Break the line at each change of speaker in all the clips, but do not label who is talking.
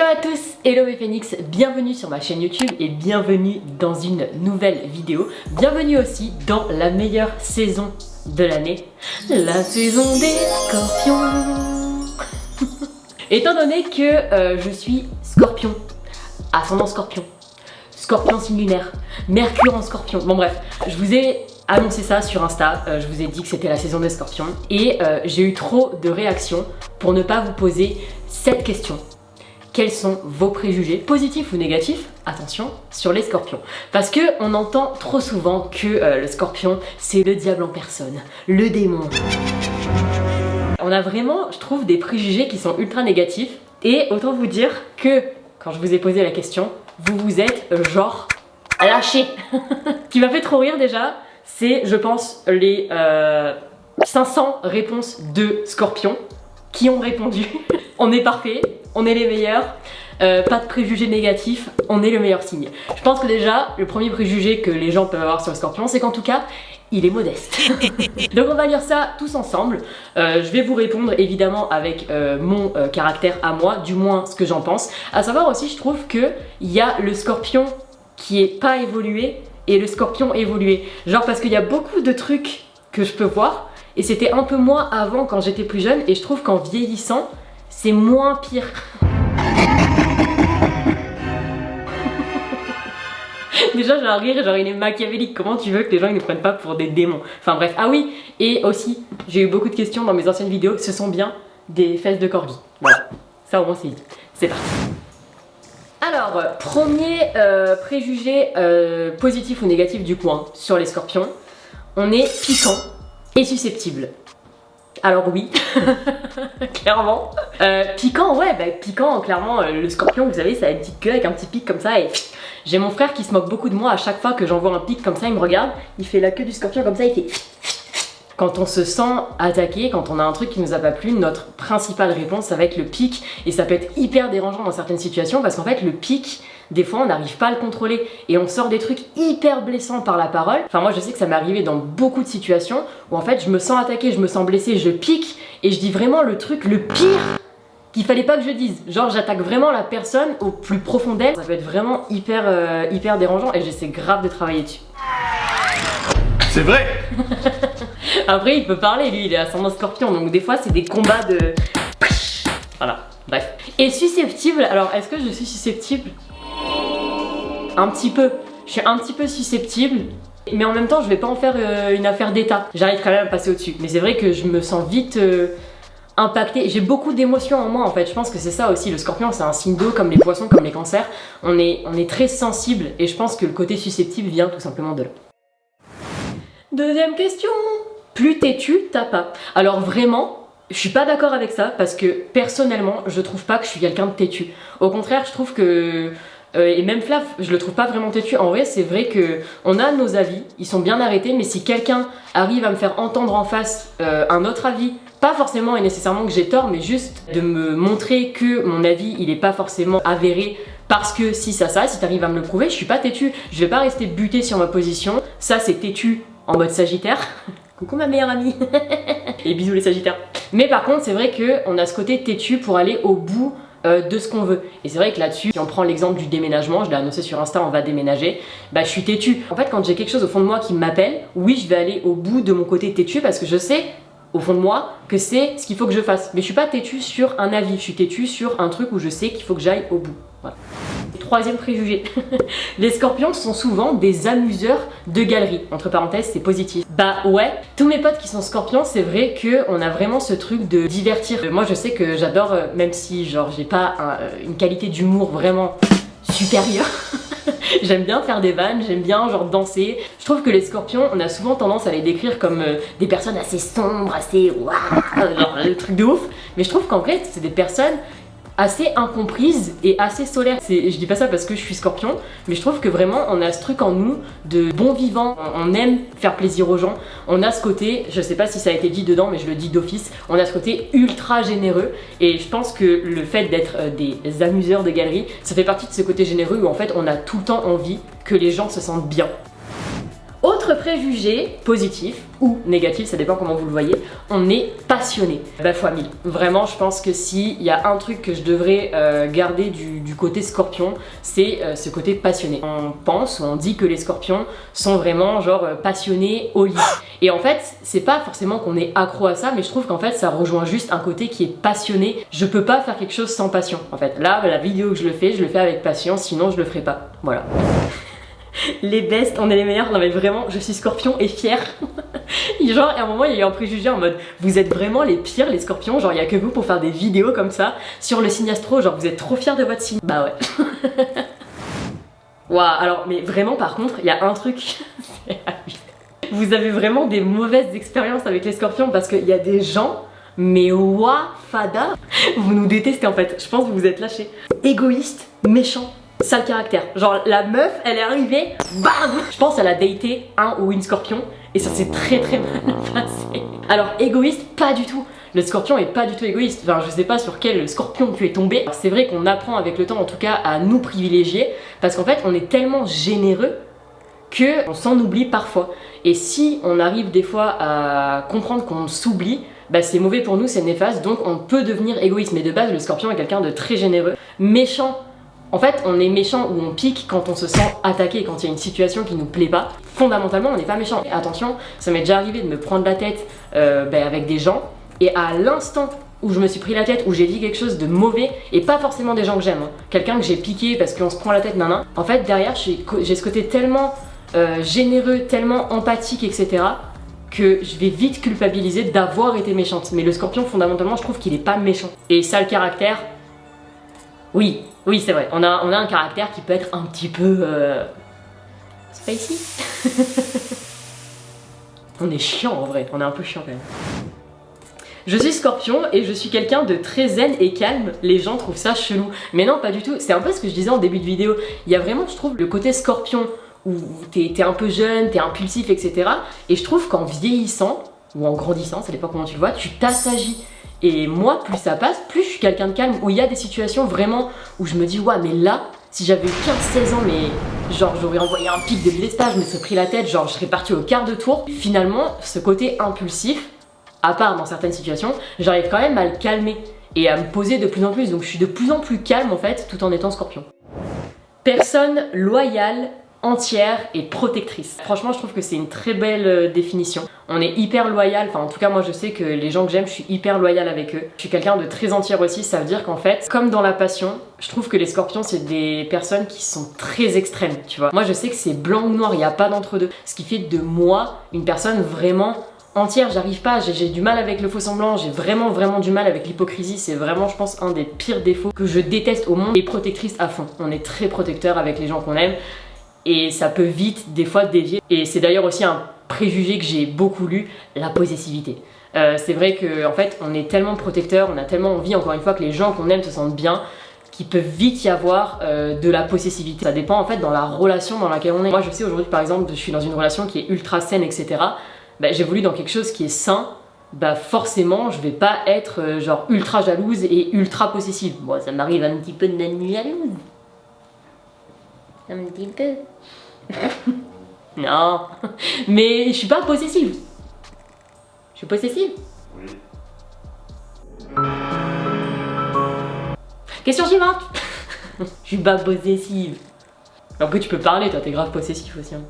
à tous, hello mes phénix, bienvenue sur ma chaîne YouTube et bienvenue dans une nouvelle vidéo. Bienvenue aussi dans la meilleure saison de l'année, la saison des scorpions. Étant donné que je suis scorpion, ascendant scorpion, scorpion signe lunaire, Mercure en scorpion, bon bref, je vous ai annoncé ça sur Insta, je vous ai dit que c'était la saison des scorpions et j'ai eu trop de réactions pour ne pas vous poser cette question. Quels sont vos préjugés, positifs ou négatifs, attention, sur les scorpions? Parce que on entend trop souvent que le scorpion, c'est le diable en personne, le démon. On a vraiment, je trouve, des préjugés qui sont ultra négatifs. Et autant vous dire que, quand je vous ai posé la question, vous vous êtes genre lâchés. Ce qui m'a fait trop rire déjà, c'est, je pense, les 500 réponses de scorpions qui ont répondu. On est parfait. On est les meilleurs, pas de préjugés négatifs, on est le meilleur signe. Je pense que déjà, le premier préjugé que les gens peuvent avoir sur le scorpion, c'est qu'en tout cas, il est modeste. Donc on va lire ça tous ensemble. Je vais vous répondre évidemment avec mon caractère à moi, du moins ce que j'en pense. À savoir aussi, je trouve qu'il y a le scorpion qui est pas évolué et le scorpion évolué. Genre parce qu'il y a beaucoup de trucs que je peux voir et c'était un peu moins avant quand j'étais plus jeune et je trouve qu'en vieillissant, c'est moins pire. Déjà j'ai un rire, genre il est machiavélique. Comment tu veux que les gens ils ne prennent pas pour des démons? Enfin bref, ah oui, et aussi j'ai eu beaucoup de questions dans mes anciennes vidéos. Ce sont bien des fesses de corgi. Voilà, ça au moins c'est dit. C'est parti. Alors, premier préjugé positif ou négatif du coup hein, sur les scorpions. On est piquant et susceptible. Alors oui, clairement. Piquant, ouais, bah piquant, clairement, le scorpion, vous savez, ça a une petite queue avec un petit pic comme ça et j'ai mon frère qui se moque beaucoup de moi à chaque fois que j'envoie un pic comme ça, il me regarde, il fait la queue du scorpion comme ça, il fait... Quand on se sent attaqué, quand on a un truc qui nous a pas plu, notre principale réponse ça va être le pic et ça peut être hyper dérangeant dans certaines situations parce qu'en fait le pic, des fois on n'arrive pas à le contrôler et on sort des trucs hyper blessants par la parole. Enfin moi je sais que ça m'est arrivé dans beaucoup de situations où en fait je me sens attaqué, je me sens blessé, je pique et je dis vraiment le truc le pire qu'il fallait pas que je dise. Genre j'attaque vraiment la personne au plus profond d'elle. Ça peut être vraiment hyper dérangeant et j'essaie grave de travailler dessus.
C'est vrai.
Après il peut parler, lui il est ascendant scorpion donc des fois c'est des combats de... Voilà, bref. Et susceptible, alors est-ce que je suis susceptible? Un petit peu. Je suis un petit peu susceptible, mais en même temps je vais pas en faire une affaire d'état. J'arrive quand même à passer au-dessus. Mais c'est vrai que je me sens vite impactée. J'ai beaucoup d'émotions en moi en fait. Je pense que c'est ça aussi. Le scorpion c'est un signe d'eau comme les poissons, comme les cancers. On est très sensible et je pense que le côté susceptible vient tout simplement de là. Deuxième question. Plus têtu, t'as pas. Alors vraiment, je suis pas d'accord avec ça parce que personnellement, je trouve pas que je suis quelqu'un de têtu. Au contraire, je trouve que... et même Flav, je le trouve pas vraiment têtu. En vrai, c'est vrai que on a nos avis, ils sont bien arrêtés, mais si quelqu'un arrive à me faire entendre en face un autre avis, pas forcément et nécessairement que j'ai tort, mais juste de me montrer que mon avis, il est pas forcément avéré, parce que si ça, si t'arrives à me le prouver, je suis pas têtu. Je vais pas rester buté sur ma position. Ça, c'est têtu en mode Sagittaire. Coucou ma meilleure amie. Et bisous les Sagittaires. Mais par contre, c'est vrai qu'on a ce côté têtu pour aller au bout de ce qu'on veut. Et c'est vrai que là-dessus, si on prend l'exemple du déménagement, je l'ai annoncé sur Insta, on va déménager, bah je suis têtu. En fait, quand j'ai quelque chose au fond de moi qui m'appelle, oui, je vais aller au bout de mon côté têtu parce que je sais, au fond de moi, que c'est ce qu'il faut que je fasse. Mais je suis pas têtu sur un avis, je suis têtu sur un truc où je sais qu'il faut que j'aille au bout. Voilà. Troisième préjugé, les scorpions sont souvent des amuseurs de galeries. Entre parenthèses, c'est positif. Bah ouais, tous mes potes qui sont scorpions, c'est vrai qu'on a vraiment ce truc de divertir. Moi je sais que j'adore, même si genre j'ai pas une qualité d'humour vraiment supérieure. J'aime bien faire des vannes, j'aime bien genre danser. Je trouve que les scorpions, on a souvent tendance à les décrire comme des personnes assez sombres, assez waouh, genre le truc de ouf. Mais je trouve qu'en vrai, c'est des personnes assez incomprise et assez solaire. Je dis pas ça parce que je suis scorpion, mais je trouve que vraiment on a ce truc en nous de bon vivant, on aime faire plaisir aux gens, on a ce côté, je sais pas si ça a été dit dedans mais je le dis d'office, on a ce côté ultra généreux et je pense que le fait d'être des amuseurs de galeries, ça fait partie de ce côté généreux où en fait on a tout le temps envie que les gens se sentent bien. Autre Autre préjugé, positif ou négatif, ça dépend comment vous le voyez, on est passionné. Bah fois 1000. Vraiment, je pense que s'il y a un truc que je devrais garder du côté scorpion, c'est ce côté passionné. On pense ou on dit que les scorpions sont vraiment genre passionnés au lit. Et en fait, c'est pas forcément qu'on est accro à ça, mais je trouve qu'en fait ça rejoint juste un côté qui est passionné. Je peux pas faire quelque chose sans passion. En fait, là, la vidéo que je le fais avec passion, sinon je le ferai pas. Voilà. Les bestes, on est les meilleurs. Non mais vraiment, je suis scorpion et fière. Genre, à un moment, il y a eu un préjugé en mode vous êtes vraiment les pires, les scorpions. Genre, il y a que vous pour faire des vidéos comme ça sur le signe astro. Genre, vous êtes trop fiers de votre signe. Bah ouais. Waouh, alors, mais vraiment, par contre, il y a un truc. Vous avez vraiment des mauvaises expériences avec les scorpions parce qu'il y a des gens. Mais ouah, fada. Vous nous détestez en fait. Je pense que vous vous êtes lâchés. Égoïste, méchant. Sale caractère. Genre la meuf, elle est arrivée, bam. Je pense qu'elle a daté un ou une scorpion et ça s'est très mal passé. Alors égoïste, pas du tout. Le scorpion est pas du tout égoïste. Enfin, je sais pas sur quel scorpion tu es tombé. C'est vrai qu'on apprend avec le temps, en tout cas, à nous privilégier parce qu'en fait, on est tellement généreux qu'on s'en oublie parfois. Et si on arrive des fois à comprendre qu'on s'oublie, bah c'est mauvais pour nous, c'est néfaste. Donc on peut devenir égoïste. Mais de base, le scorpion est quelqu'un de très généreux, méchant. En fait, on est méchant ou on pique quand on se sent attaqué, quand il y a une situation qui nous plaît pas. Fondamentalement, on n'est pas méchant. Et attention, ça m'est déjà arrivé de me prendre la tête avec des gens, et à l'instant où je me suis pris la tête, où j'ai dit quelque chose de mauvais, et pas forcément des gens que j'aime, hein, quelqu'un que j'ai piqué parce qu'on se prend la tête, nanan. En fait, derrière, j'ai ce côté tellement généreux, tellement empathique, etc., que je vais vite culpabiliser d'avoir été méchante. Mais le scorpion, fondamentalement, je trouve qu'il est pas méchant. Et sale caractère, oui, c'est vrai, on a un caractère qui peut être un petit peu spicy. On est chiant en vrai, on est un peu chiant quand même. Je suis scorpion et je suis quelqu'un de très zen et calme. Les gens trouvent ça chelou. Mais non, pas du tout. C'est un peu ce que je disais en début de vidéo. Il y a vraiment, je trouve, le côté scorpion où t'es un peu jeune, t'es impulsif, etc. Et je trouve qu'en vieillissant, ou en grandissant, ça dépend comment tu le vois, tu t'assagis. Et moi, plus ça passe, plus je suis quelqu'un de calme, où il y a des situations vraiment où je me dis, ouais, mais là, si j'avais eu 15-16 ans, mais genre j'aurais envoyé un pic de l'espace, je me serais pris la tête, genre je serais parti au quart de tour. Finalement, ce côté impulsif, à part dans certaines situations, j'arrive quand même à le calmer et à me poser de plus en plus. Donc je suis de plus en plus calme en fait, tout en étant scorpion. Personne loyale, entière et protectrice. Franchement, je trouve que c'est une très belle définition. On est hyper loyal, enfin en tout cas moi je sais que les gens que j'aime, je suis hyper loyal avec eux. Je suis quelqu'un de très entière aussi, ça veut dire qu'en fait, comme dans la passion, je trouve que les scorpions c'est des personnes qui sont très extrêmes, tu vois. Moi je sais que c'est blanc ou noir, il n'y a pas d'entre-deux. Ce qui fait de moi une personne vraiment entière, j'arrive pas, j'ai du mal avec le faux semblant, j'ai vraiment du mal avec l'hypocrisie, c'est vraiment je pense un des pires défauts que je déteste au monde. Et protectrice à fond, on est très protecteur avec les gens qu'on aime. Et ça peut vite, des fois, dévier. Et c'est d'ailleurs aussi un préjugé que j'ai beaucoup lu, la possessivité. C'est vrai qu'en fait, on est tellement protecteur, on a tellement envie, encore une fois, que les gens qu'on aime se sentent bien, qu'il peut vite y avoir de la possessivité. Ça dépend en fait dans la relation dans laquelle on est. Moi, je sais aujourd'hui, par exemple, je suis dans une relation qui est ultra saine, etc. Bah, j'évolue dans quelque chose qui est sain. Bah forcément, je vais pas être genre ultra jalouse et ultra possessive. Bon, ça m'arrive un petit peu de d'être jalouse. Un petit peu. Non, mais je suis pas possessive. Je suis possessive? Oui. Question suivante. Je suis pas possessive. Après tu peux parler, toi t'es grave possessif aussi. Hein.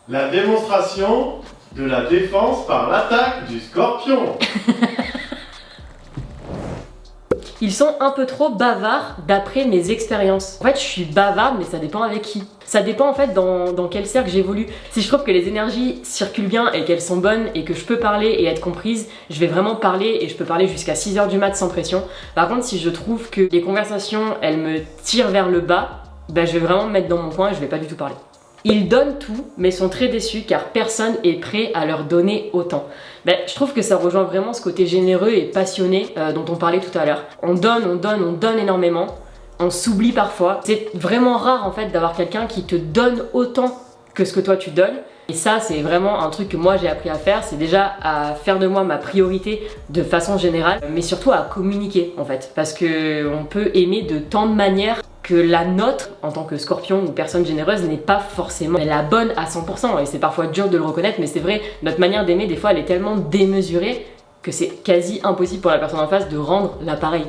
La démonstration de la défense par l'attaque du scorpion.
Ils sont un peu trop bavards d'après mes expériences. En fait, je suis bavarde, mais ça dépend avec qui. Ça dépend en fait dans quel cercle j'évolue. Si je trouve que les énergies circulent bien et qu'elles sont bonnes et que je peux parler et être comprise, je vais vraiment parler et je peux parler jusqu'à 6h du mat sans pression. Par contre, si je trouve que les conversations, elles me tirent vers le bas, bah, je vais vraiment me mettre dans mon coin et je vais pas du tout parler. Ils donnent tout, mais sont très déçus car personne est prêt à leur donner autant. Ben, je trouve que ça rejoint vraiment ce côté généreux et passionné dont on parlait tout à l'heure. On donne énormément, on s'oublie parfois. C'est vraiment rare en fait d'avoir quelqu'un qui te donne autant que ce que toi tu donnes. Et ça, c'est vraiment un truc que moi j'ai appris à faire, c'est déjà à faire de moi ma priorité de façon générale, mais surtout à communiquer en fait. Parce que on peut aimer de tant de manières. que la nôtre, en tant que scorpion ou personne généreuse, n'est pas forcément la bonne à 100%. Et c'est parfois dur de le reconnaître, mais c'est vrai, notre manière d'aimer, des fois, elle est tellement démesurée que c'est quasi impossible pour la personne en face de rendre l'appareil.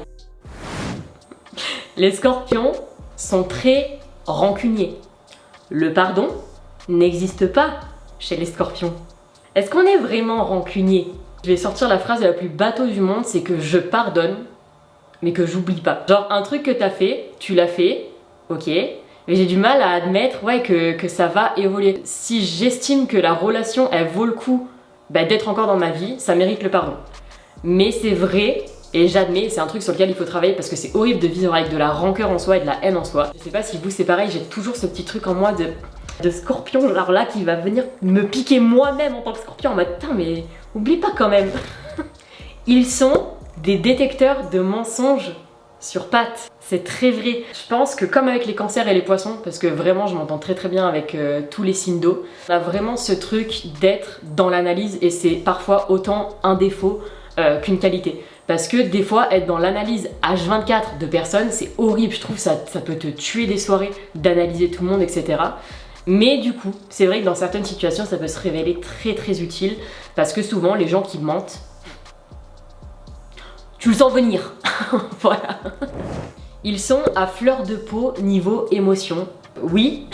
Les scorpions sont très rancuniers. Le pardon n'existe pas chez les scorpions. Est-ce qu'on est vraiment rancunier? Je vais sortir la phrase la plus bateau du monde, c'est que je pardonne, mais que j'oublie pas. Genre un truc que t'as fait, tu l'as fait, ok, mais j'ai du mal à admettre ouais, que ça va évoluer. Si j'estime que la relation, elle vaut le coup d'être encore dans ma vie, ça mérite le pardon. Mais c'est vrai, et j'admets, c'est un truc sur lequel il faut travailler parce que c'est horrible de vivre avec de la rancœur en soi et de la haine en soi. Je sais pas si vous c'est pareil, j'ai toujours ce petit truc en moi de scorpion, genre là, qui va venir me piquer moi-même en tant que scorpion en mode putain, mais oublie pas quand même. Ils sont des détecteurs de mensonges sur pattes. C'est très vrai. Je pense que comme avec les cancers et les poissons, parce que vraiment je m'entends très très bien avec tous les signes d'eau, on a vraiment ce truc d'être dans l'analyse et c'est parfois autant un défaut qu'une qualité. Parce que des fois, être dans l'analyse H24 de personnes, c'est horrible. Je trouve ça peut te tuer des soirées d'analyser tout le monde, etc. Mais du coup, c'est vrai que dans certaines situations, ça peut se révéler très très utile. Parce que souvent, les gens qui mentent, tu le sens venir. Voilà. Ils sont à fleur de peau niveau émotion. Oui,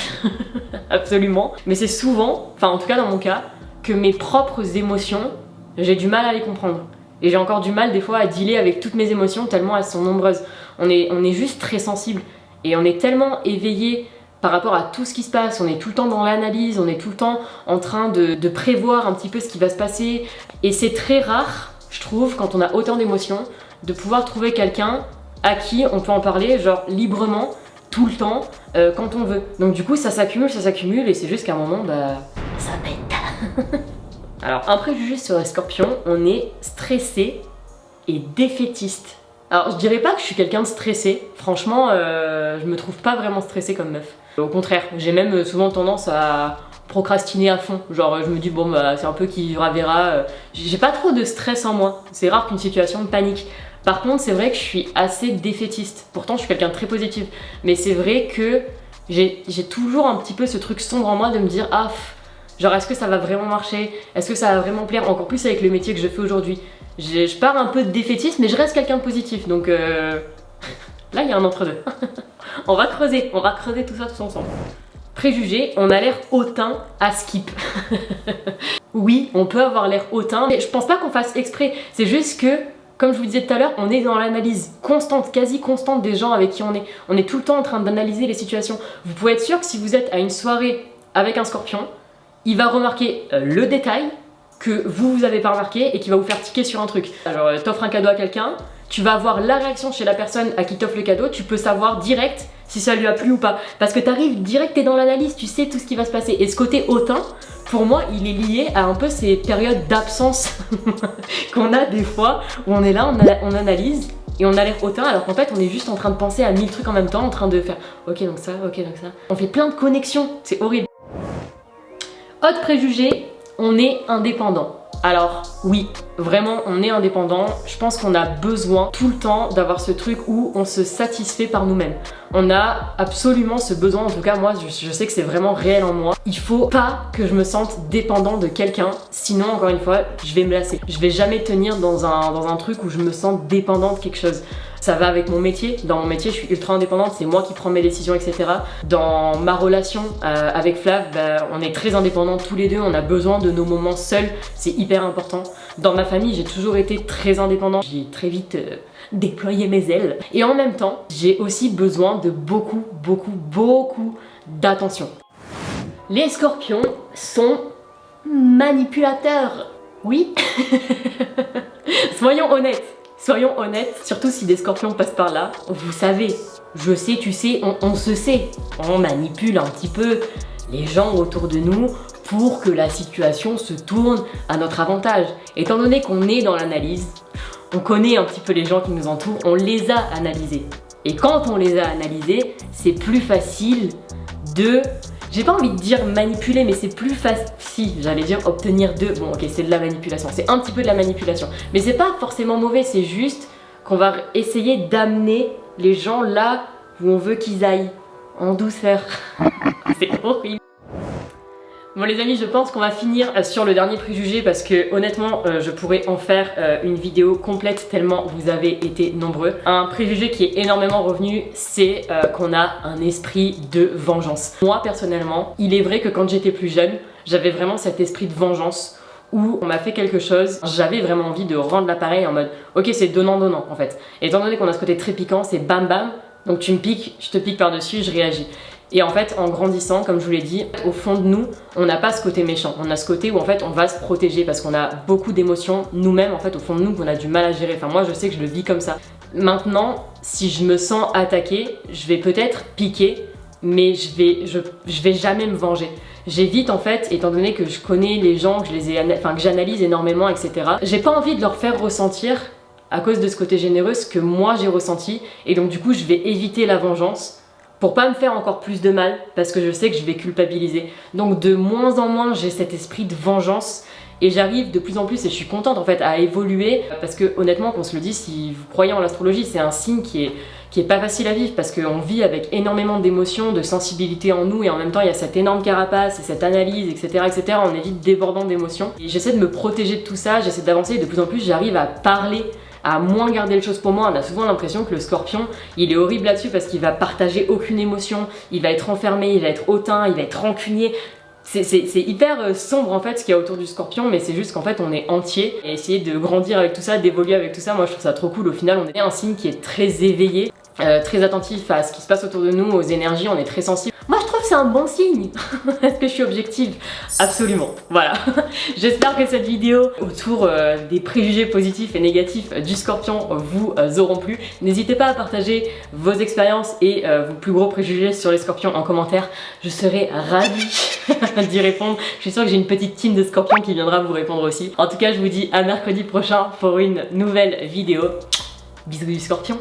absolument. Mais c'est souvent, enfin en tout cas dans mon cas, que mes propres émotions, j'ai du mal à les comprendre. Et j'ai encore du mal des fois à dealer avec toutes mes émotions tellement elles sont nombreuses. On est juste très sensible et on est tellement éveillé par rapport à tout ce qui se passe. On est tout le temps dans l'analyse, on est tout le temps en train de prévoir un petit peu ce qui va se passer. Et c'est très rare, je trouve, quand on a autant d'émotions, de pouvoir trouver quelqu'un à qui on peut en parler genre librement, tout le temps, quand on veut. Donc du coup ça s'accumule et c'est juste qu'à un moment, ça pète. Alors, un préjugé sur les scorpions, on est stressé et défaitiste. Alors, je dirais pas que je suis quelqu'un de stressé. Franchement, je me trouve pas vraiment stressée comme meuf. Au contraire, j'ai même souvent tendance à procrastiner à fond. Genre, je me dis, bon, c'est un peu qui vivra verra. J'ai pas trop de stress en moi. C'est rare qu'une situation me panique. Par contre, c'est vrai que je suis assez défaitiste. Pourtant, je suis quelqu'un de très positif. Mais c'est vrai que j'ai toujours un petit peu ce truc sombre en moi de me dire, genre, est-ce que ça va vraiment marcher? Est-ce que ça va vraiment plaire? Encore plus avec le métier que je fais aujourd'hui. Je pars un peu de défaitiste, mais je reste quelqu'un de positif. Donc là, il y a un entre-deux. on va creuser tout ça tous ensemble. Préjugé, on a l'air hautain à skip. Oui, on peut avoir l'air hautain, mais je pense pas qu'on fasse exprès. C'est juste que, comme je vous disais tout à l'heure, on est dans l'analyse constante, quasi constante des gens avec qui on est. On est tout le temps en train d'analyser les situations. Vous pouvez être sûr que si vous êtes à une soirée avec un scorpion, il va remarquer le détail que vous avez pas remarqué et qui va vous faire tiquer sur un truc. Alors t'offres un cadeau à quelqu'un, tu vas voir la réaction chez la personne à qui t'offre le cadeau, tu peux savoir direct si ça lui a plu ou pas. Parce que t'arrives direct, t'es dans l'analyse, tu sais tout ce qui va se passer. Et ce côté hautain, pour moi, il est lié à un peu ces périodes d'absence qu'on a des fois, où on est là, on analyse, et on a l'air hautain alors qu'en fait on est juste en train de penser à 1000 trucs en même temps, en train de faire ok donc ça, ok donc ça. On fait plein de connexions, c'est horrible. Autre préjugé, on est indépendant. Alors oui, vraiment on est indépendant. Je pense qu'on a besoin tout le temps d'avoir ce truc où on se satisfait par nous-mêmes. On a absolument ce besoin, en tout cas moi je sais que c'est vraiment réel en moi. Il faut pas que je me sente dépendant de quelqu'un, sinon encore une fois je vais me lasser. Je vais jamais tenir dans un truc où je me sens dépendant de quelque chose. Ça va avec mon métier. Dans mon métier, je suis ultra indépendante, c'est moi qui prends mes décisions, etc. Dans ma relation avec Flav, on est très indépendants tous les deux, on a besoin de nos moments seuls, c'est hyper important. Dans ma famille, j'ai toujours été très indépendante, j'ai très vite déployé mes ailes. Et en même temps, j'ai aussi besoin de beaucoup d'attention. Les scorpions sont manipulateurs. Oui. Soyons honnêtes. Soyons honnêtes, surtout si des scorpions passent par là, vous savez, je sais, tu sais, on se sait, on manipule un petit peu les gens autour de nous pour que la situation se tourne à notre avantage. Étant donné qu'on est dans l'analyse, on connaît un petit peu les gens qui nous entourent, on les a analysés. Et quand on les a analysés, c'est plus facile de... J'ai pas envie de dire manipuler, mais c'est plus facile, j'allais dire obtenir de... Bon ok, c'est de la manipulation, c'est un petit peu de la manipulation. Mais c'est pas forcément mauvais, c'est juste qu'on va essayer d'amener les gens là où on veut qu'ils aillent en douceur. C'est horrible. Bon les amis, je pense qu'on va finir sur le dernier préjugé parce que honnêtement je pourrais en faire une vidéo complète tellement vous avez été nombreux. Un préjugé qui est énormément revenu, c'est qu'on a un esprit de vengeance. Moi personnellement, il est vrai que quand j'étais plus jeune, j'avais vraiment cet esprit de vengeance où on m'a fait quelque chose, j'avais vraiment envie de rendre l'appareil en mode ok c'est donnant-donnant en fait. Et étant donné qu'on a ce côté très piquant, c'est bam bam, donc tu me piques, je te pique par-dessus, je réagis. Et en fait, en grandissant, comme je vous l'ai dit, au fond de nous, on n'a pas ce côté méchant. On a ce côté où en fait, on va se protéger parce qu'on a beaucoup d'émotions nous-mêmes, en fait, au fond de nous, qu'on a du mal à gérer. Enfin, moi, je sais que je le vis comme ça. Maintenant, si je me sens attaquée, je vais peut-être piquer, mais je vais jamais me venger. J'évite en fait, étant donné que je connais les gens, que que j'analyse énormément, etc. J'ai pas envie de leur faire ressentir, à cause de ce côté généreux, ce que moi j'ai ressenti. Et donc du coup, je vais éviter la vengeance pour pas me faire encore plus de mal, parce que je sais que je vais culpabiliser. Donc de moins en moins, j'ai cet esprit de vengeance, et j'arrive de plus en plus, et je suis contente en fait, à évoluer, parce que honnêtement, qu'on se le dise, si vous croyez en l'astrologie, c'est un signe qui est pas facile à vivre, parce qu'on vit avec énormément d'émotions, de sensibilité en nous, et en même temps il y a cette énorme carapace, et cette analyse, etc. etc. On est vite débordant d'émotions. Et j'essaie de me protéger de tout ça, j'essaie d'avancer, et de plus en plus j'arrive à parler, à moins garder les choses pour moi. On a souvent l'impression que le scorpion, il est horrible là-dessus parce qu'il va partager aucune émotion, il va être enfermé, il va être hautain, il va être rancunier. C'est hyper sombre en fait ce qu'il y a autour du scorpion, mais c'est juste qu'en fait on est entier et essayer de grandir avec tout ça, d'évoluer avec tout ça, moi je trouve ça trop cool. Au final on est un signe qui est très éveillé, très attentif à ce qui se passe autour de nous, aux énergies, on est très sensible. Moi je trouve que c'est un bon signe. Est-ce que je suis objective? Absolument. Voilà. J'espère que cette vidéo autour des préjugés positifs et négatifs du scorpion vous auront plu. N'hésitez pas à partager vos expériences et vos plus gros préjugés sur les scorpions en commentaire. Je serai ravie d'y répondre. Je suis sûre que j'ai une petite team de scorpions qui viendra vous répondre aussi. En tout cas, je vous dis à mercredi prochain pour une nouvelle vidéo. Bisous du scorpion.